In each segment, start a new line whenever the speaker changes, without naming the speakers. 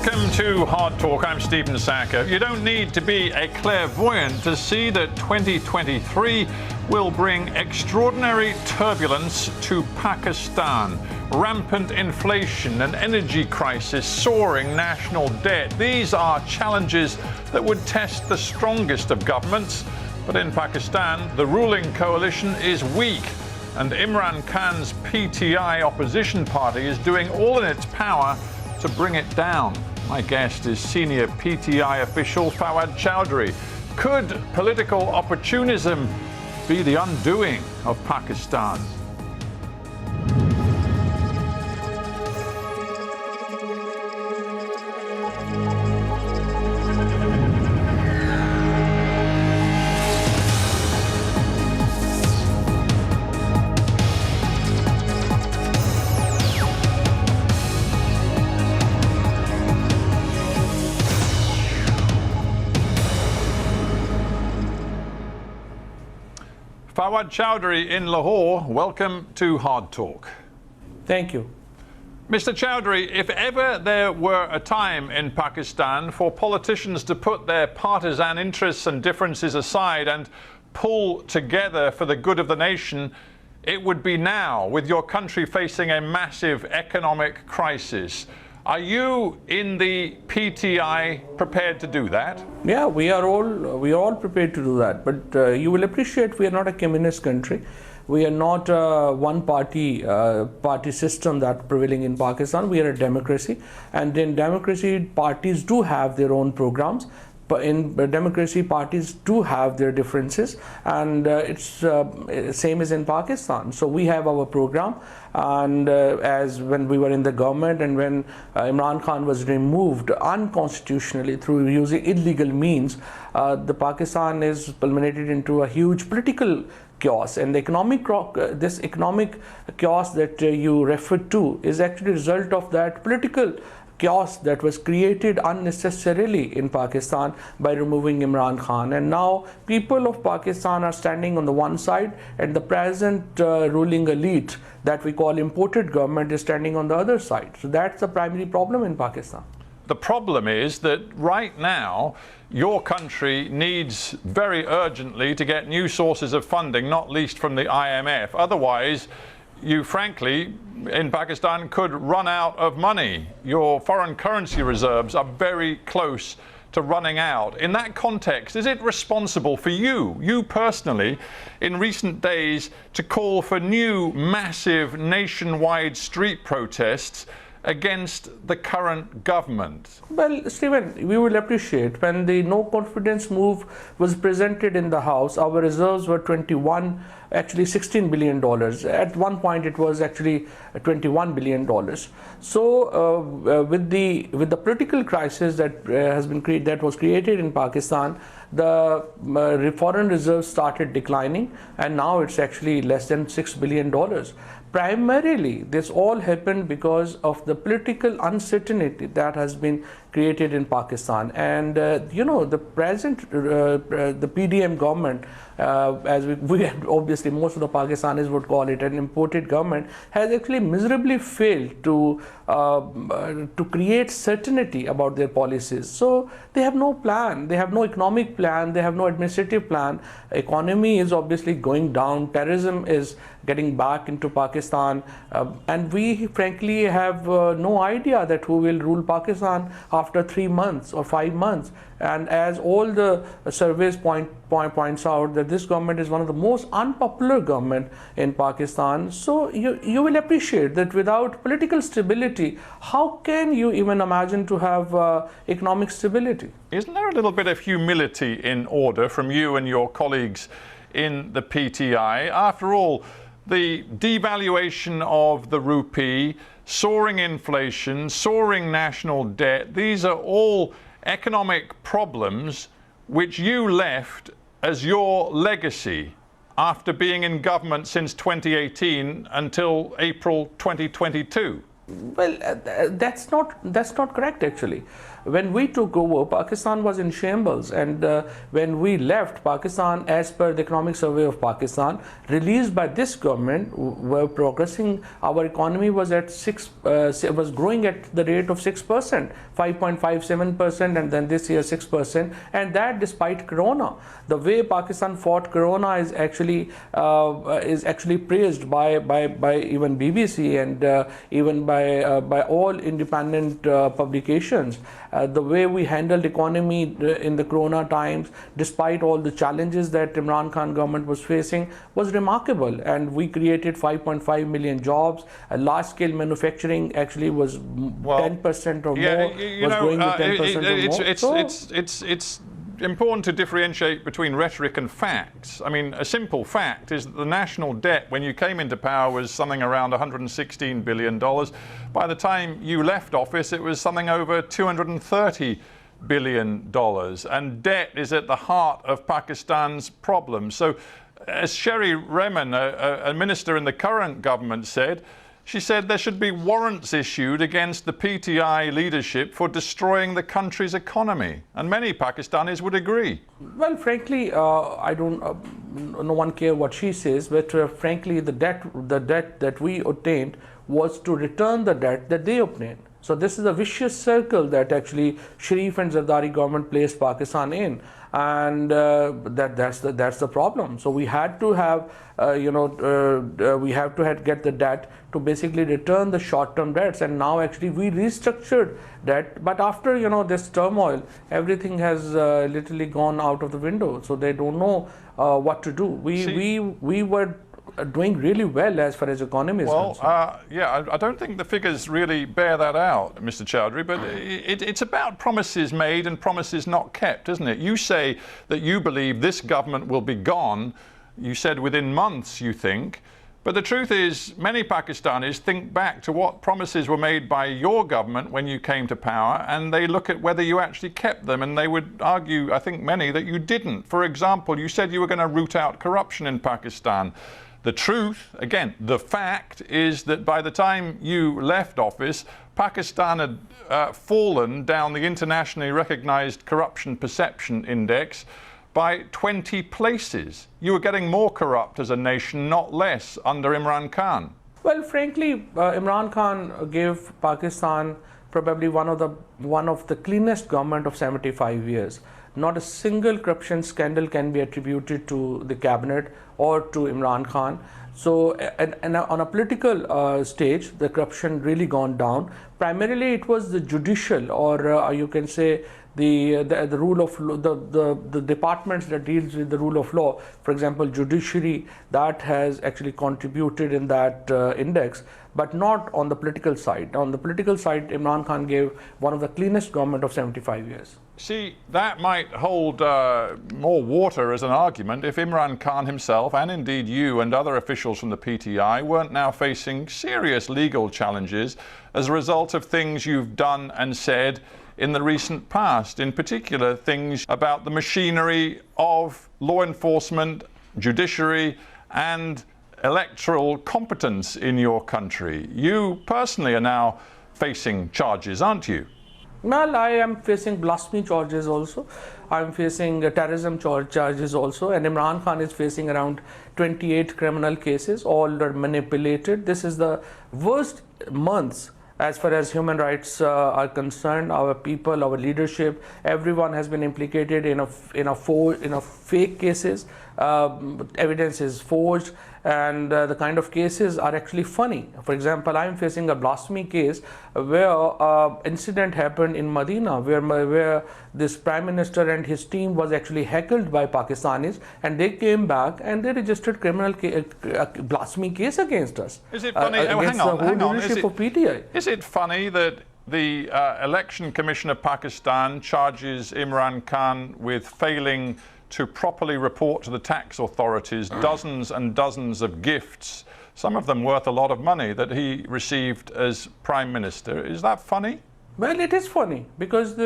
Welcome to Hard Talk. I'm Stephen Sackur. You don't need to be a clairvoyant to see that 2023 will bring extraordinary turbulence to Pakistan. Rampant inflation, an energy crisis, soaring national debt. These are challenges that would test the strongest of governments. But in Pakistan, the ruling coalition is weak, and Imran Khan's PTI opposition party is doing all in its power to bring it down. My guest is senior PTI official Fawad Chaudhry. Could political opportunism be the undoing of Pakistan? Fawad Chaudhry in Lahore, welcome to Hard Talk.
Thank you.
Mr. Chaudhry, if ever there were a time in Pakistan for politicians to put their partisan interests and differences aside and pull together for the good of the nation, it would be now, with your country facing a massive economic crisis. Are you in the PTI prepared to do that?
Yeah, we are all prepared to do that. But you will appreciate we are not a communist country. We are not a one-party party system that prevailing in Pakistan. We are a democracy, and in democracy, parties do have their own programs. But in democracy, parties do have their differences, and it's same as in Pakistan. So we have our program, and as when we were in the government and when Imran Khan was removed unconstitutionally through using illegal means, the Pakistan is culminated into a huge political chaos, and the this economic chaos that you referred to is actually a result of that political chaos that was created unnecessarily in Pakistan by removing Imran Khan. And now people of Pakistan are standing on the one side, and the present ruling elite that we call imported government is standing on the other side. So that's the primary problem in Pakistan.
The problem is that right now, your country needs very urgently to get new sources of funding, not least from the IMF. Otherwise, you frankly, in Pakistan, could run out of money. Your foreign currency reserves are very close to running out. In that context, is it responsible for you personally, in recent days, to call for new massive nationwide street protests against the current government?
Well, Stephen, we will appreciate when the no confidence move was presented in the House, our reserves were $16 billion. At one point, it was actually $21 billion. So, with the political crisis that that was created in Pakistan, the foreign reserves started declining, and now it's actually less than $6 billion. Primarily, this all happened because of the political uncertainty that has been created in Pakistan. And, the present, the PDM government, as we obviously most of the Pakistanis would call it an imported government, has actually miserably failed to create certainty about their policies. So they have no plan, they have no economic plan, they have no administrative plan. Economy is obviously going down, terrorism is getting back into Pakistan, and we frankly have no idea that who will rule Pakistan after 3 months or 5 months. And as all the surveys points out, that this government is one of the most unpopular government in Pakistan. So you will appreciate that without political stability, how can you even imagine to have economic stability?
Isn't there a little bit of humility in order from you and your colleagues in the PTI? After all, the devaluation of the rupee, soaring inflation, soaring national debt, these are all economic problems which you left as your legacy after being in government since 2018 until April 2022.
Well, that's not correct actually. when we took over, Pakistan was in shambles, and when we left Pakistan, as per the Economic Survey of Pakistan, released by this government, were progressing. Our economy was at was growing at the rate of 6%, 5.57%, and then this year 6%, and that despite Corona. The way Pakistan fought Corona is actually praised by even BBC and even by all independent publications. The way we handled economy in the Corona times, despite all the challenges that Imran Khan government was facing, was remarkable. And we created 5.5 million jobs. Large-scale manufacturing actually was 10% or more. Was growing with 10% or more.
It's important to differentiate between rhetoric and facts. I mean, a simple fact is that the national debt when you came into power was something around $116 billion. By the time you left office, it was something over $230 billion. And debt is at the heart of Pakistan's problems. So, as Sherry Rehman, a minister in the current government, said, she said there should be warrants issued against the PTI leadership for destroying the country's economy. And many Pakistanis would agree.
Well, frankly, I don't, no one cares what she says, but frankly, the debt that we obtained was to return the debt that they obtained. So this is a vicious circle that actually Sharif and Zardari government placed Pakistan in, and that's the problem. So we had to have get the debt to basically return the short-term debts, and now actually we restructured debt. But after this turmoil, everything has literally gone out of the window. So they don't know what to do. We were doing really well as far as economy is concerned.
Yeah, I don't think the figures really bear that out, Mr. Chaudhry, but it's about promises made and promises not kept, isn't it? You say that you believe this government will be gone. You said within months, you think. But the truth is, many Pakistanis think back to what promises were made by your government when you came to power, and they look at whether you actually kept them, and they would argue, I think many, that you didn't. For example, you said you were going to root out corruption in Pakistan. The truth, again, the fact is that by the time you left office, Pakistan had fallen down the internationally recognized corruption perception index by 20 places. You were getting more corrupt as a nation, not less, under Imran Khan.
Well, frankly, Imran Khan gave Pakistan probably one of the cleanest government of 75 years. Not a single corruption scandal can be attributed to the cabinet or to Imran Khan. So, and on a political stage, the corruption really gone down. Primarily, it was the judicial, or you can say the rule of law, the departments that deals with the rule of law. For example, judiciary, that has actually contributed in that index, but not on the political side. On the political side, Imran Khan gave one of the cleanest government of 75 years.
See, that might hold more water as an argument if Imran Khan himself, and indeed you and other officials from the PTI, weren't now facing serious legal challenges as a result of things you've done and said in the recent past, in particular things about the machinery of law enforcement, judiciary, and electoral competence in your country. You personally are now facing charges, aren't you?
Well, I am facing blasphemy charges also. I'm facing terrorism charges also, and Imran Khan is facing around 28 criminal cases. All are manipulated. This is the worst months as far as human rights are concerned. Our people, our leadership, everyone has been implicated in a fake cases. Evidence is forged, and the kind of cases are actually funny. For example, I am facing a blasphemy case where incident happened in Medina, where this prime minister and his team was actually heckled by Pakistanis, and they came back and they registered criminal blasphemy case against us.
Is it funny?
Against the whole leadership of PTI.
Is it funny that the Election Commission of Pakistan charges Imran Khan with failing to properly report to the tax authorities dozens and dozens of gifts, some of them worth a lot of money, that he received as Prime Minister? Is that funny?
Well, it is funny because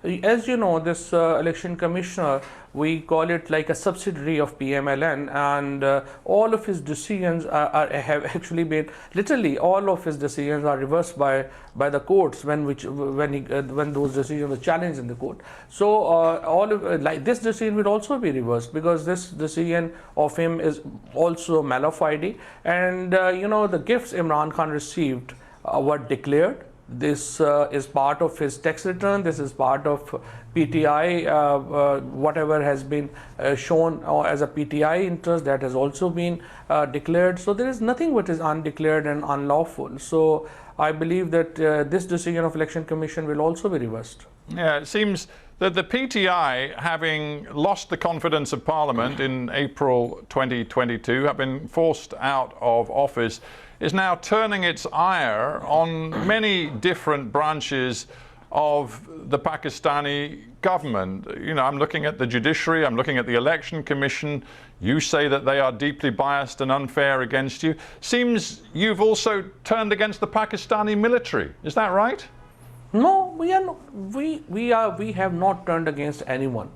as you know, this election commissioner, we call it like a subsidiary of PMLN, and all of his decisions have actually been, literally all of his decisions are reversed by the courts when those decisions were challenged in the court. So all of like this decision will also be reversed because this decision of him is also mala fide, and the gifts Imran Khan received were declared. This is part of his tax return. This is part of PTI, whatever has been shown as a PTI interest, that has also been declared. So there is nothing which is undeclared and unlawful. So I believe that this decision of Election Commission will also be reversed.
Yeah, it seems that the PTI, having lost the confidence of Parliament in April 2022, have been forced out of office, is now turning its ire on many different branches of the Pakistani government. I'm looking at the judiciary, I'm looking at the election commission. You say that they are deeply biased and unfair against you. Seems you've also turned against the Pakistani military. Is that right?
No, we are not. We have not turned against anyone.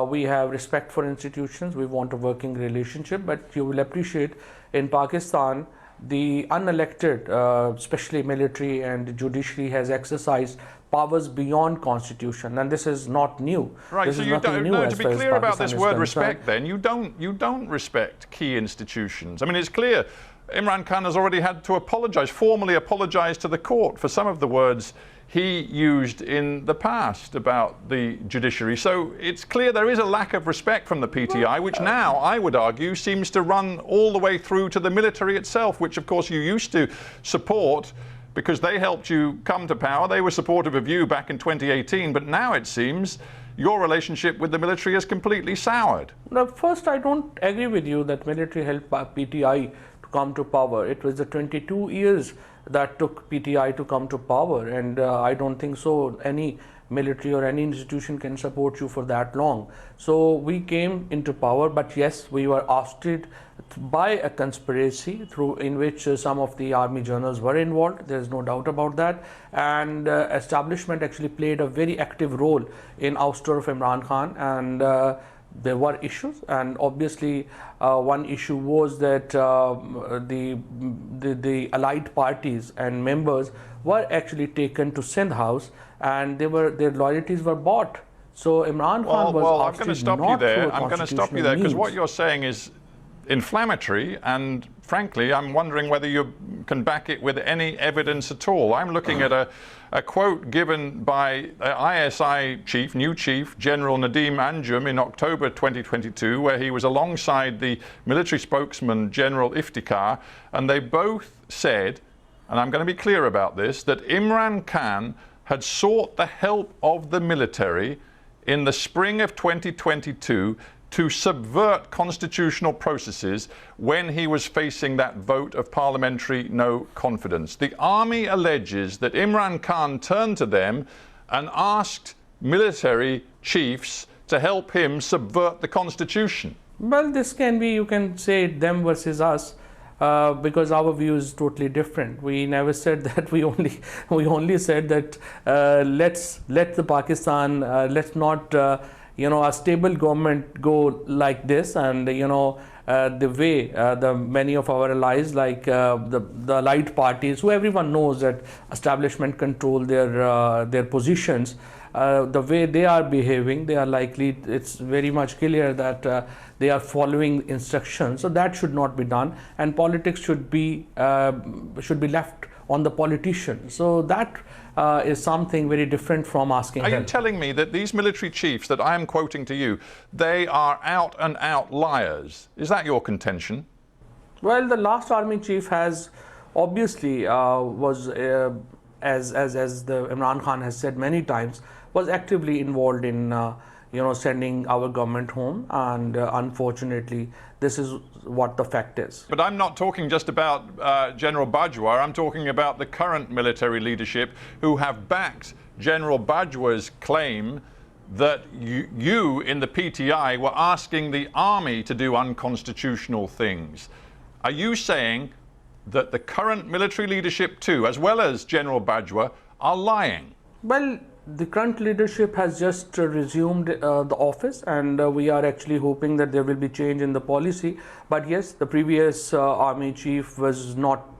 We have respect for institutions. We want a working relationship, but you will appreciate in Pakistan, the unelected, especially military and judiciary, has exercised powers beyond constitution, and this is not new.
Right.
This
so
is
you
nothing
don't.
new
No,
as
to be
far as
clear about
Pakistan
this
is
word
concerned.
respect, then you don't respect key institutions. I mean, it's clear Imran Khan has already had to formally apologise to the court for some of the words he used in the past about the judiciary. So it's clear there is a lack of respect from the PTI, which now, I would argue, seems to run all the way through to the military itself, which of course you used to support because they helped you come to power. They were supportive of you back in 2018, but now it seems your relationship with the military is completely soured.
Now, first, I don't agree with you that military helped PTI to come to power. It was the 22 years that took PTI to come to power, and I don't think so any military or any institution can support you for that long. So we came into power, but yes, we were ousted by a conspiracy in which some of the army generals were involved. There's no doubt about that, and establishment actually played a very active role in ouster of Imran Khan, and there were issues, and obviously one issue was that the allied parties and members were actually taken to Sindh House, and their loyalties were bought. So Imran Khan was
I'm going to stop you there. I'm going to stop you there because what you're saying is inflammatory, and frankly, I'm wondering whether you can back it with any evidence at all. I'm looking at a quote given by ISI new chief, General Nadeem Anjum, in October 2022, where he was alongside the military spokesman, General Iftikhar, and they both said, and I'm going to be clear about this, that Imran Khan had sought the help of the military in the spring of 2022 to subvert constitutional processes when he was facing that vote of parliamentary no confidence. The army alleges that Imran Khan turned to them and asked military chiefs to help him subvert the constitution.
Well, this can be, you can say, them versus us. Because our view is totally different. We never said that. We only said that let's let the Pakistan, let's not a stable government go like this, and the way the many of our allies, like the allied parties, who everyone knows that establishment control their positions. The way they are behaving, they are likely, it's very much clear that they are following instructions. So that should not be done, and politics should be left on the politician. So that is something very different from asking help.
Are you telling me that these military chiefs that I am quoting to you, they are out and out liars? Is that your contention?
Well, the last army chief has obviously was as the Imran Khan has said many times, was actively involved in sending our government home, and unfortunately this is what the fact is.
But I'm not talking just about General Bajwa. I'm talking about the current military leadership who have backed General Bajwa's claim that you in the PTI were asking the army to do unconstitutional things. Are you saying that the current military leadership too, as well as General Bajwa, are lying?
Well, the current leadership has just resumed the office, and we are actually hoping that there will be change in the policy. But yes, the previous army chief was not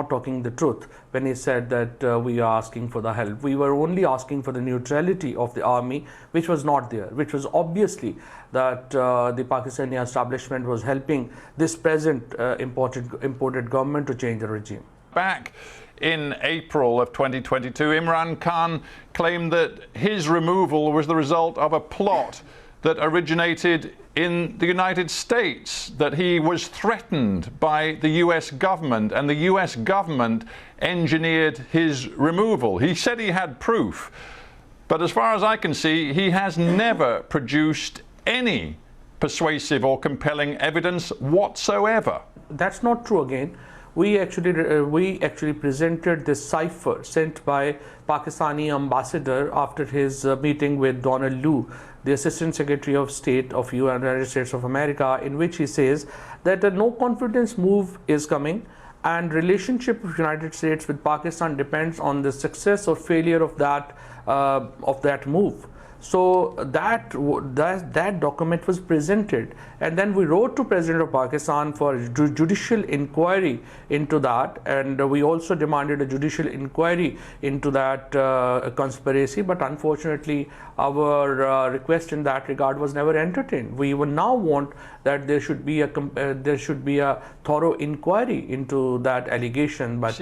talking the truth when he said that we are asking for the help. We were only asking for the neutrality of the army, which was not there, which was obviously that the Pakistani establishment was helping this present imported government to change the regime.
Back in April of 2022, Imran Khan claimed that his removal was the result of a plot that originated in the United States, that he was threatened by the US government and the US government engineered his removal. He said he had proof, but as far as I can see, he has never produced any persuasive or compelling evidence whatsoever.
That's not true again. We actually presented this cipher sent by Pakistani ambassador after his meeting with Donald Lu, the Assistant Secretary of State of United States of America, in which he says that a no confidence move is coming, and relationship of United States with Pakistan depends on the success or failure of that move. So that document was presented, and then we wrote to President of Pakistan for judicial inquiry into that, and we also demanded a judicial inquiry into that conspiracy. But unfortunately, our request in that regard was never entertained. We will now want that there should be a thorough inquiry into that allegation, but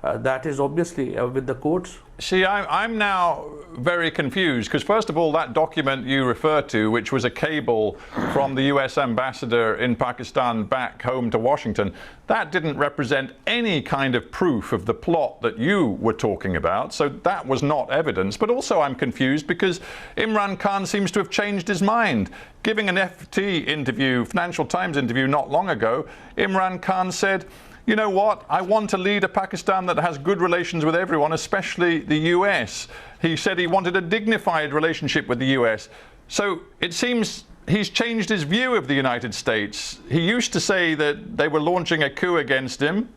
that is obviously with the courts.
See, I'm now very confused, because first of all, that document you refer to, which was a cable from the US ambassador in Pakistan back home to Washington, that didn't represent any kind of proof of the plot that you were talking about. So that was not evidence. But also I'm confused because Imran Khan seems to have changed his mind. Giving an FT interview, Financial Times interview not long ago, Imran Khan said, you know what, I want to lead a Pakistan that has good relations with everyone, especially the US. He said he wanted a dignified relationship with the US. So it seems he's changed his view of the United States. He used to say that they were launching a coup against him,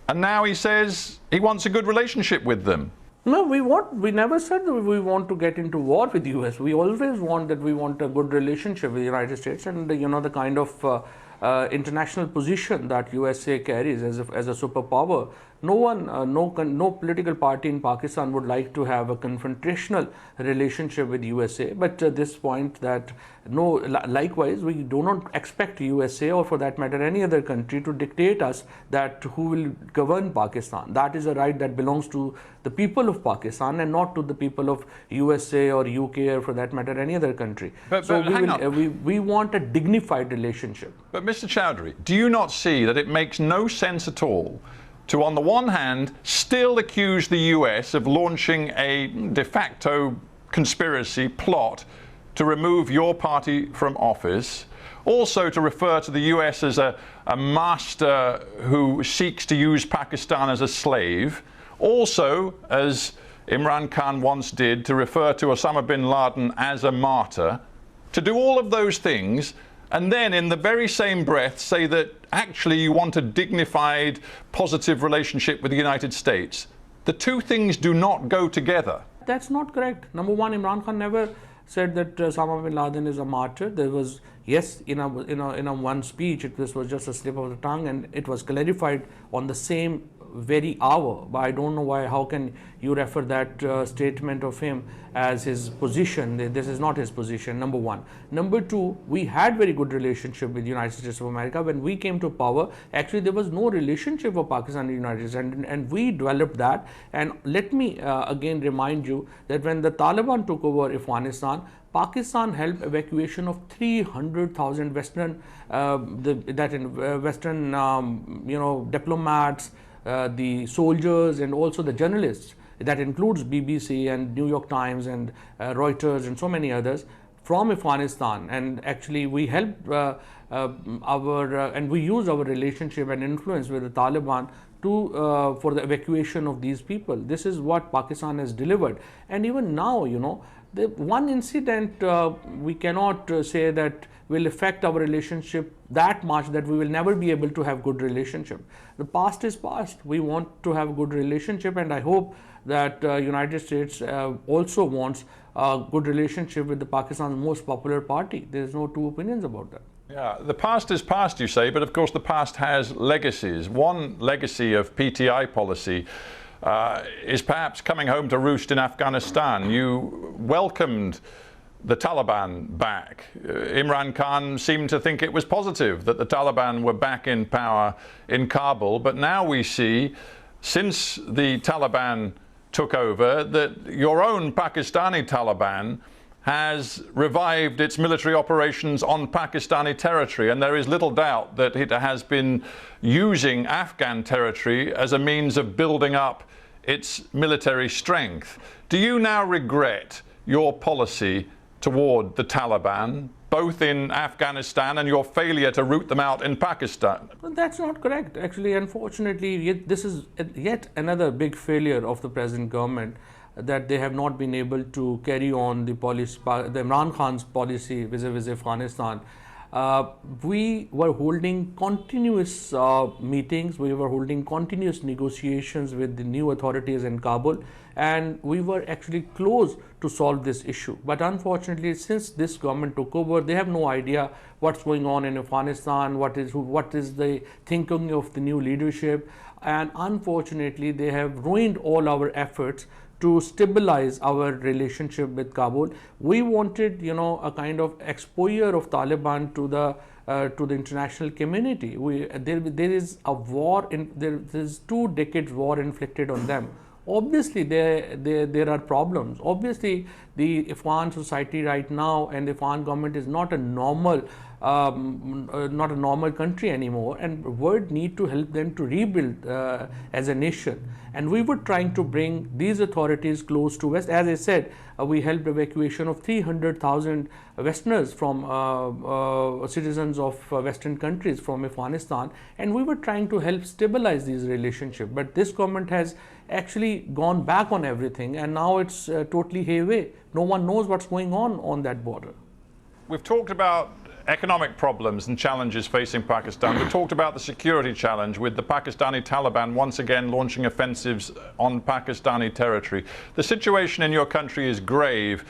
and now he says he wants a good relationship with them.
No, we never said that we want to get into war with the US. We always want a good relationship with the United States, and the kind of international position that USA carries as a superpower. No political party in Pakistan would like to have a confrontational relationship with USA. But at this point, likewise, we do not expect USA, or for that matter any other country, to dictate us that who will govern Pakistan. That is a right that belongs to the people of Pakistan and not to the people of USA or UK, or for that matter any other country. We want a dignified relationship.
But Mr. Chaudhry, do you not see that it makes no sense at all to, on the one hand, still accuse the US of launching a de facto conspiracy plot to remove your party from office, also to refer to the US as a master who seeks to use Pakistan as a slave, also, as Imran Khan once did, to refer to Osama bin Laden as a martyr, to do all of those things, and then in the very same breath say that actually you want a dignified, positive relationship with the United States? The two things do not go together.
That's not correct. Number one, Imran Khan never said that Osama bin Laden is a martyr. There was, yes, in a one speech, this was just a slip of the tongue, and it was clarified on the same very hour. But I don't know why. How can you refer that statement of him as his position? This is not his position. Number one. Number two, we had very good relationship with the United States of America. When we came to power, actually there was no relationship of Pakistan and the United States, and we developed that. And let me again remind you that when the Taliban took over Afghanistan, Pakistan helped evacuation of 300,000 Western diplomats, the soldiers, and also the journalists. That includes BBC and New York Times and Reuters and so many others from Afghanistan. And actually we helped and we used our relationship and influence with the Taliban for the evacuation of these people. This is what Pakistan has delivered. And even now, the one incident we cannot say that will affect our relationship that much that we will never be able to have good relationship. The past is past. We want to have a good relationship, and I hope that United States also wants a good relationship with the Pakistan's most popular party. There is no two opinions about that.
Yeah, the past is past, you say, but of course the past has legacies. One legacy of PTI policy is perhaps coming home to roost in Afghanistan. You welcomed the Taliban back. Imran Khan seemed to think it was positive that the Taliban were back in power in Kabul, but now we see, since the Taliban took over, that your own Pakistani Taliban has revived its military operations on Pakistani territory, and there is little doubt that it has been using Afghan territory as a means of building up its military strength. Do you now regret your policy toward the Taliban, both in Afghanistan and your failure to root them out in Pakistan?
Well, that's not correct. Actually, unfortunately, this is yet another big failure of the present government, that they have not been able to carry on the policy, the Imran Khan's policy vis-a-vis Afghanistan. We were holding continuous meetings, we were holding continuous negotiations with the new authorities in Kabul, and we were actually close to solve this issue. But unfortunately, since this government took over, they have no idea what's going on in Afghanistan, what is the thinking of the new leadership, and unfortunately, they have ruined all our efforts to stabilize our relationship with Kabul. We wanted, a kind of exposure of Taliban to the international community. There is a war, there is 2 decades war inflicted on them. Obviously, there are problems. Obviously, the Afghan society right now and the Afghan government is not a normal country anymore, and world need to help them to rebuild as a nation. And we were trying to bring these authorities close to West. As I said, we helped evacuation of 300,000 Westerners from citizens of Western countries from Afghanistan, and we were trying to help stabilize these relationships. But this government has actually gone back on everything, and now it's totally hayway. No one knows what's going on that border.
We've talked about economic problems and challenges facing Pakistan. We talked about the security challenge with the Pakistani Taliban once again launching offensives on Pakistani territory. The situation in your country is grave.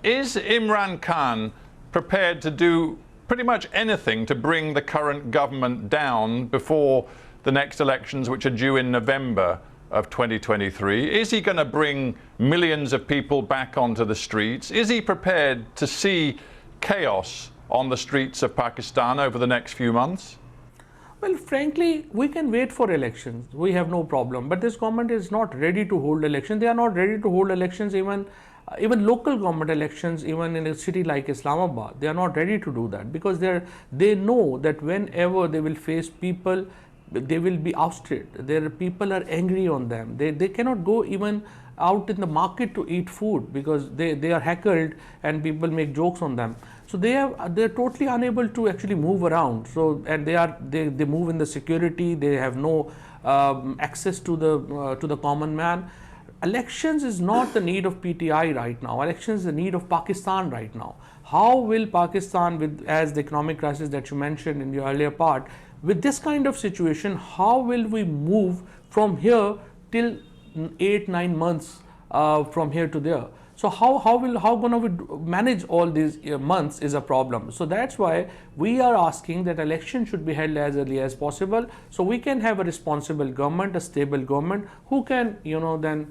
Is Imran Khan prepared to do pretty much anything to bring the current government down before the next elections, which are due in November of 2023? Is he going to bring millions of people back onto the streets? Is he prepared to see chaos on the streets of Pakistan over the next few months?
Well, frankly, we can wait for elections. We have no problem. But this government is not ready to hold elections. They are not ready to hold elections, even local government elections, even in a city like Islamabad. They are not ready to do that, because they know that whenever they will face people, they will be ousted. Their people are angry on them. They cannot go even out in the market to eat food, because they are heckled and people make jokes on them. So they're totally unable to actually move around. So, and they move in the security. They have no access to the common man. Elections is not the need of PTI right now. Elections is the need of Pakistan right now. How will Pakistan, as the economic crisis that you mentioned in the earlier part, with this kind of situation, how will we move from here till 8-9 months from here to there? So how gonna we manage all these months is a problem. So that's why we are asking that election should be held as early as possible, so we can have a responsible government, a stable government, who can then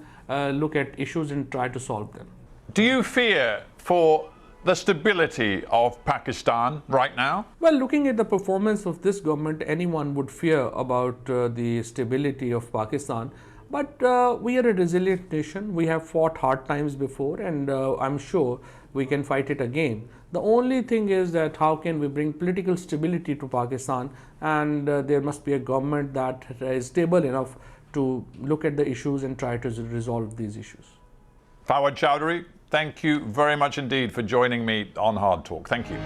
look at issues and try to solve them.
Do you fear for the stability of Pakistan right now?
Well, looking at the performance of this government, anyone would fear about the stability of Pakistan. But we are a resilient nation. We have fought hard times before, and I'm sure we can fight it again. The only thing is that how can we bring political stability to Pakistan, and there must be a government that is stable enough to look at the issues and try to resolve these issues.
Fawad Chaudhry, thank you very much indeed for joining me on Hard Talk. Thank you.